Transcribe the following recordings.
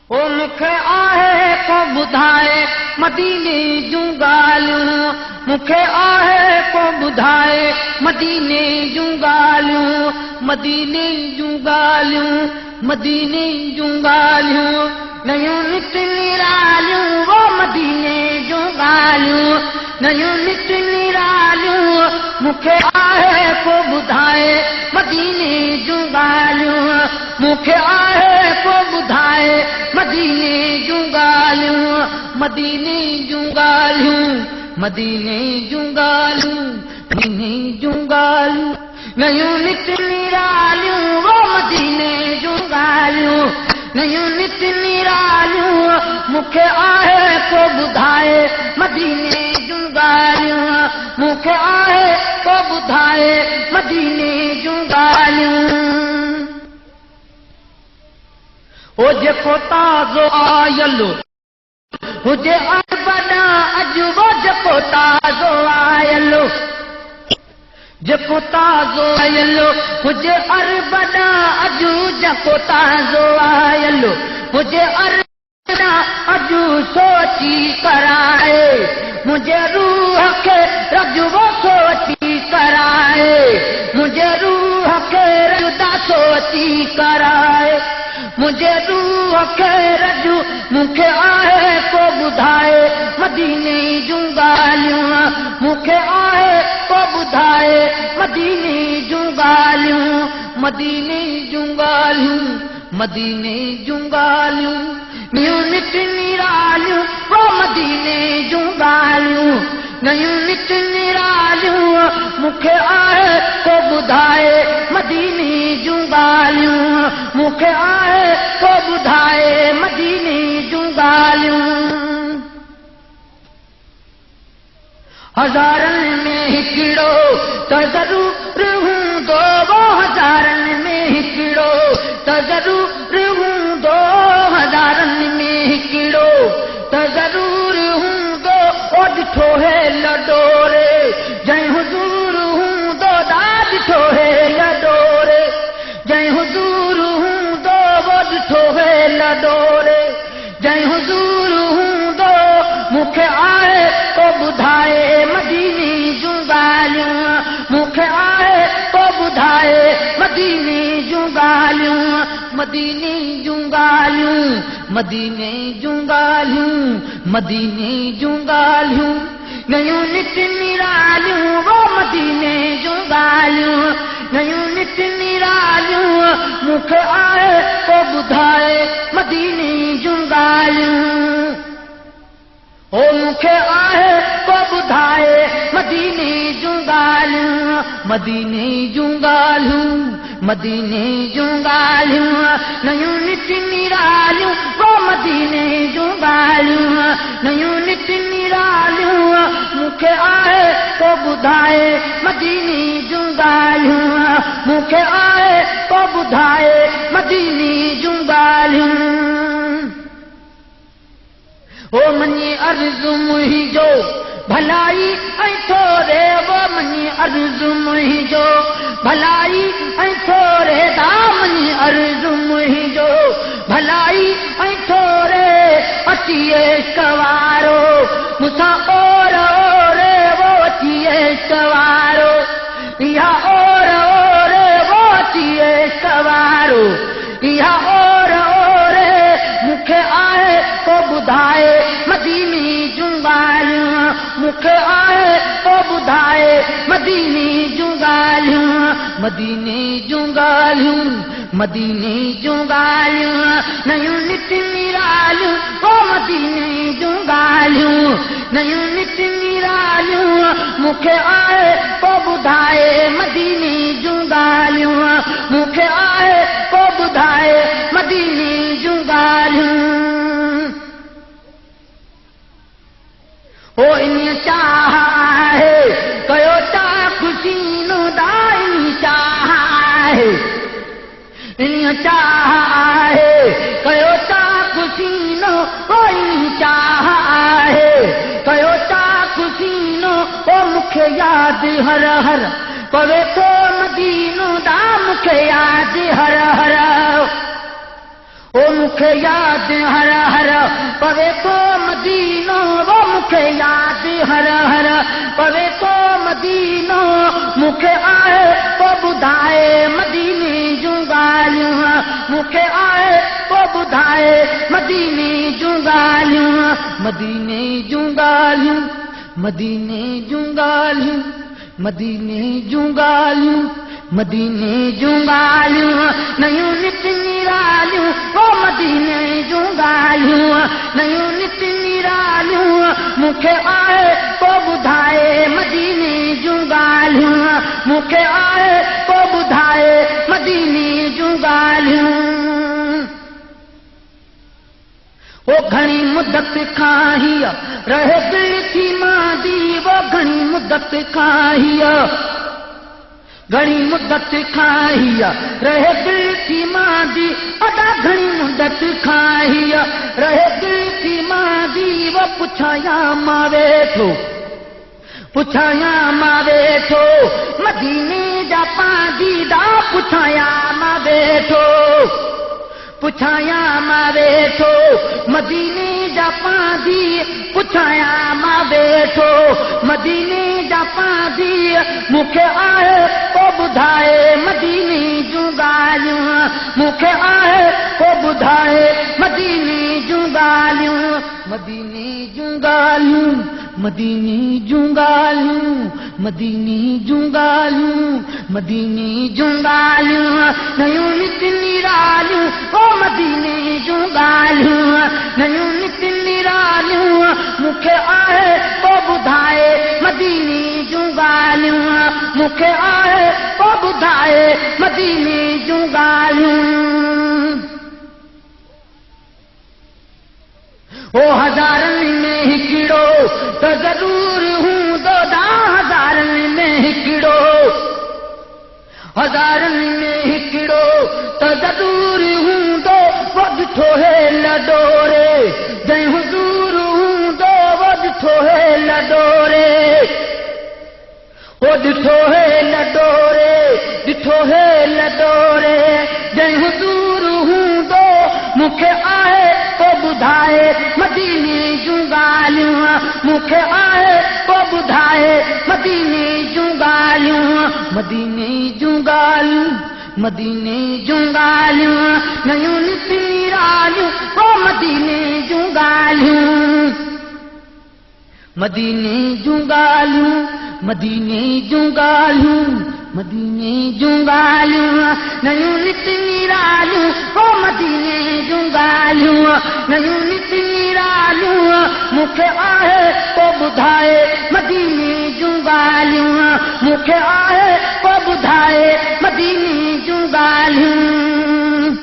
ओ मूंखे आहे को ॿुधाए मदीने जूं ॻाल्हियूं, मूंखे आहे को ॿुधाए मदीने जूं ॻाल्हियूं, मदीने जूं ॻाल्हियूं, मदीने जूं ॻाल्हियूं, नयूं नित निरालियूं वो मदीने जूं ॻाल्हियूं, नयूं नित निरालियूं, मूंखे आहे को ॿुधाए मदीने जूं ॻाल्हियूं, मूंखे आहे को ॿुधाए मदीने जूं ॻाल्हियूं, मदीने जूं ॻाल्हियूं, मदीने जूं ॻाल्हियूं, मदीने जूं ॻाल्हियूं, नयूं नित निरालियूं वो मदीने जूं ॻाल्हियूं, नयूं नित निरालियूं, मूंखे आहे को ॿुधाए मदीने जूं ॻाल्हियूं, मूंखे आहे को ॿुधाए मदीने जूं ॻाल्हियूं। ओ जेको ताज़ो आयल हुजे अरबना अॼु वो जेको ताज़ो आयल, जेको ताज़ो आयल हुजे अरबना अॼु जेको ताज़ो आयल हुजे अरबना अॼु सोची कराए मुंहिंजे रूह खे रजो सोची कराए, मुंहिंजे रूह खे रजदा सोची कराए, मुंहिंजे रूह खे रजू मूंखे आहे को ॿुधाए मदीने जूं ॻाल्हियूं, मूंखे आहे को ॿुधाए मदीने जूं ॻाल्हियूं, मदीने जूं ॻाल्हियूं, मदीने जूं ॻाल्हियूं, नयूं नित निरालियूं वो मदीने जूं ॻाल्हियूं, नयूं नित निरालियूं, मूंखे आहे को ॿुधाए मदीने जूं ॻाल्हियूं, मूंखे आहे को ॿुधाए मदीने जूं ॻाल्हियूं। हज़ारनि में हिकिड़ो त ज़रूर हूंदो वो, हज़ारनि में हिकिड़ो त ज़रूर हूंदो, हज़ारनि में हिकिड़ो त ज़रूर हूंदो, ओ ॾिठो है लडोरे जंहिं हुज़ूर हूंदो, दा ॾिठो है लडोरे जंहिं हुज़ूर हूंदो, वो ॾिठो है लडोरे जंहिं हुज़ूर हूंदो, मूंखे आहे को ॿुधाए मदीने जूं ॻाल्हियूं, मूंखे आहे को ॿुधाए मदीने जूं ॻाल्हियूं, मदीने जूं ॻाल्हियूं, मदीने जूं ॻाल्हियूं, मदीने जूं ॻाल्हियूं, नयूं नित निरालियूं वो मदीने जूं ॻाल्हियूं, नयूं नित निरालियूं, मूंखे आहे को ॿुधाए मदीने जूं ॻाल्हियूं। ओ मूंखे आहे को ॿुधाए मदीने जूं ॻाल्हियूं, मदीने जूं ॻाल्हियूं, मदीने जूं ॻाल्हियूं, नयूं नित निरालियूं वो मदीने जूं ॻाल्हियूं, नयूं नित निरालियूं, मूंखे आहे को ॿुधाए मदीने जूं ॻाल्हियूं, मूंखे आहे को ॿुधाए मदीने जूं ॻाल्हियूं। ओ मञी अर्ज़ु मुंहिंजो भलाई ऐं थोरे, वो मञी अर्ज़ु मुंहिंजो भलाई ऐं थोरे, दा मञी अर्ज़ु मुंहिंजो भलाई ऐं थोरे, अचिए सवारो मूंसां ओर ओरे, वो अचिए सवारो, इहा ओर ओरे वो अचिए सवारो, इहा ओर ओरे, मूंखे आहे को ॿुधाए मदीने जूं ॻाल्हियूं, मूंखे आहे को ॿुधाए मदीने जूं ॻाल्हियूं, मदीने जूं ॻाल्हियूं, मदीने जूं ॻाल्हियूं, नयूं नित निरालियूं वो मदीने जूं ॻाल्हियूं, नयूं नित निरालियूं, मूंखे आहे को ॿुधाए मदीने जूं ॻाल्हियूं, मूंखे आहे को ॿुधाए मदीने जूं ॻाल्हियूं। ओ इन चाह आहे कयो ता ख़ुशीनो दाई चाह आहे, इन चाह आहे कयो ता ख़ुशीनो, ओ इन चाह आहे कयो ता ख़ुशीनो, ओ मूंखे यादि हर हर पवे थो मदीनो दा, मूंखे यादि हर हर, ओ मुखे याद हर हर पवे तो मदीनो वो मुखे याद हर हर पवे तो मदीनो मुखे आए तो बुधाए मदीने जूं ॻाल्हियूं मुखे आए तो बुधाए मदीने जूं ॻाल्हियूं मदीने जूं ॻाल्हियूं मदीने जूं ॻाल्हियूं मदीने जूं ॻाल्हियूं मदीने जूं ॻाल्हियूं नयूं नित निरालियूं ओ मदीने जूं ॻाल्हियूं नयूं नित निरालियूं मुखे आए तो ॿुधाए मदीने जूं ॻाल्हियूं मुखे आए तो ॿुधाए मदीने जूं ॻाल्हियूं वो घणी मुदत खां हीअ रहे दिल थी मांदी वो घणी मुदत खां हीअ घणी मुदत खां हीअ रहे दिल थी मांदी अदा घणी मुदत खां हीअ रहे दिल थी मांदी वो पुछाया मां वेठो पुछाया मां वेठो मदीने जा पांदीदा पुछाया मां वेठो पुछाया मां वेठो मदीने जा पांदी पुछाया मां वेठो मदीने जा पांदी मुखे आए तो ॿुधाए मदीने जूं ॻाल्हियूं मुखे आए तो ॿुधाए मदीने जूं ॻाल्हियूं मदीने जूं ॻाल्हियूं मदीने जूं ॻाल्हियूं मदीने जूं ॻाल्हियूं मदीने जूं ॻाल्हियूं नयूं नित निरालियूं ओ मदीने जूं ॻाल्हियूं नयूं नित निरालियूं मुखे आए तो ॿुधाए मदीने जूं ॻाल्हियूं मुखे आए तो ॿुधाए मदीने जूं ॻाल्हियूं ओ हज़ारनि में हिकिड़ो त ज़रूर हूंदो हज़ारनि में हिकिड़ो हज़ारनि में हिकिड़ो त ज़रूर हूंदो वो ॾिठो है लडोरे जंहिं हुज़ूर हूंदो वो ॾिठो है लडोरे वो ॾिठो है लडोरे ॾिठो है लडोरे जंहिं हुज़ूर हूंदो मुखे आए तो ॿुधाए मदीने जूं ॻाल्हियूं मुखे आए तो ॿुधाए मदीने जूं ॻाल्हियूं मदीने जूं ॻाल्हियूं मदीने जूं ॻाल्हियूं नयूं नित निरालियूं ओ मदीने जूं ॻाल्हियूं मदीने जूं ॻाल्हियूं मदीने जूं ॻाल्हियूं मदीने जूं ॻाल्हियूं नयूं नित निरालियूं ओ मदीने जूं ॻाल्हियूं नयूं नित निरालियूं मुखे आहे तो ॿुधाए मदीने जूं ॻाल्हियूं मुखे आहे तो ॿुधाए मदीने जूं ॻाल्हियूं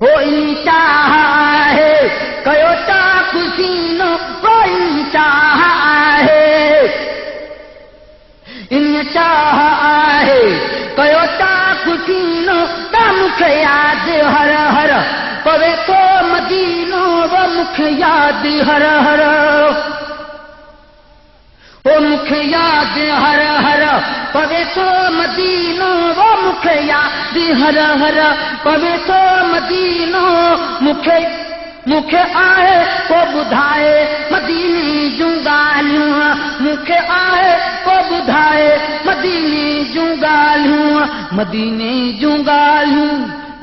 ओ इन चाह आहे कयो ता खुशीनो कोई चाह आहे इन चाह आहे कयो ता खुशीनो ता मुखे याद हर हर पवे तो मदीनो वो मुखे याद हर हर वो मुखे याद हर हर पवे तो मदीनो वो मुखे याद हर हर पवे तो मदीनो मुखे मुखे आए तो ॿुधाए मदीने जूं ॻाल्हियूं मुखे आए तो ॿुधाए मदीने जूं ॻाल्हियूं मदीने जूं ॻाल्हियूं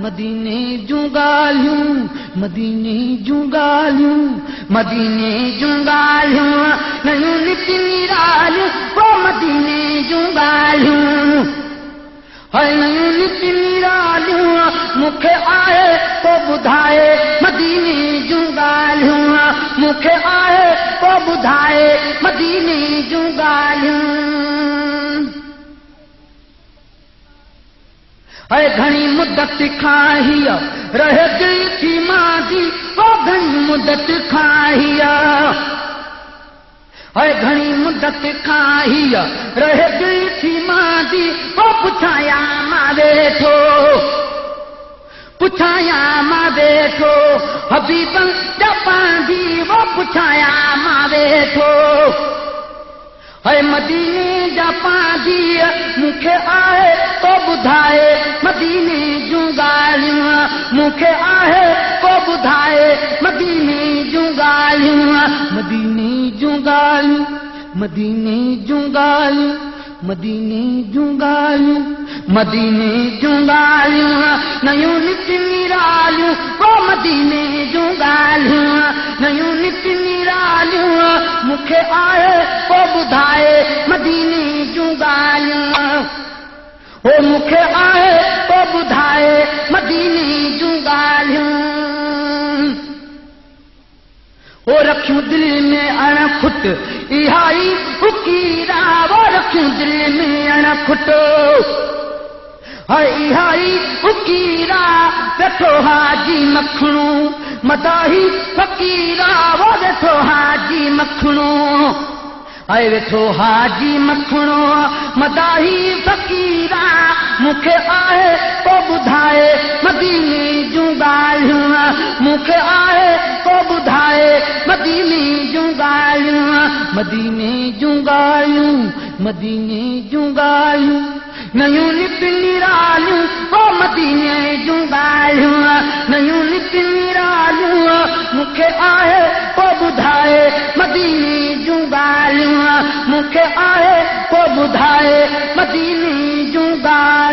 मदीने जूं ॻाल्हियूं मदीने जूं ॻाल्हियूं मदीने जूं ॻाल्हियूं नयूं नित निरालियूं ओ मदीने जूं ॻाल्हियूं हर नयूं नित निरालियूं मुखे आए तो ॿुधाए मदीने जूं ॻाल्हियूं मुखे आए तो ॿुधाए मदीने जूं ॻाल्हियूं हर घणी मुदत खां हीअ रहे दिल थी मांदी ओ घणी मुदत खां हीअ हर घणी मुदत खां हीअ रहे दिल थी मांदी ओ पुछाया मां वेठो पुछाया मां वेठो हबीबन जा पांदी वो पुछाया मां वेठो है मदीने जा पांदी मुखे आए तो ॿुधाए मदीने जूं ॻाल्हियूं मूंखे आहे को ॿुधाए मदीने जूं ॻाल्हियूं मदीने जूं ॻाल्हियूं मदीने जूं ॻाल्हियूं मदीने जूं ॻाल्हियूं मदीने जूं ॻाल्हियूं नयूं नित निरालियूं को मदीने जूं ॻाल्हियूं नयूं नित निरालियूं मूंखे आहे को ॿुधाए मदीने जूं ॻाल्हियूं ओ मूंखे आहे को ॿुधाए मदीने जूं ॻाल्हियूं ओ रखियूं दिल में अणखुट इहा ई फ़क़ीरा वो रखियूं दिल में अणखुट इहा ई फ़क़ीरा वेठो हाजी मखणो मदाही फ़क़ीरा वो वेठो हाजी मखणो वेठो हाजी मखणो मदाही फ़क़ीरा मूंखे आहे को ॿुधाए मदीने जूं ॻाल्हियूं मूंखे आहे को ॿुधाए मदीने जूं ॻाल्हियूं मदीने जूं ॻाल्हियूं मदीने जूं ॻाल्हियूं नयूं नित निरालियूं को मदीने जूं ॻाल्हियूं नयूं नित निरालियूं मूंखे आहे को ॿुधाए मदीने जूं ॻाल्हियूं मूंखे आहे को ॿुधाए मदीने जूं ॻाल्हियूं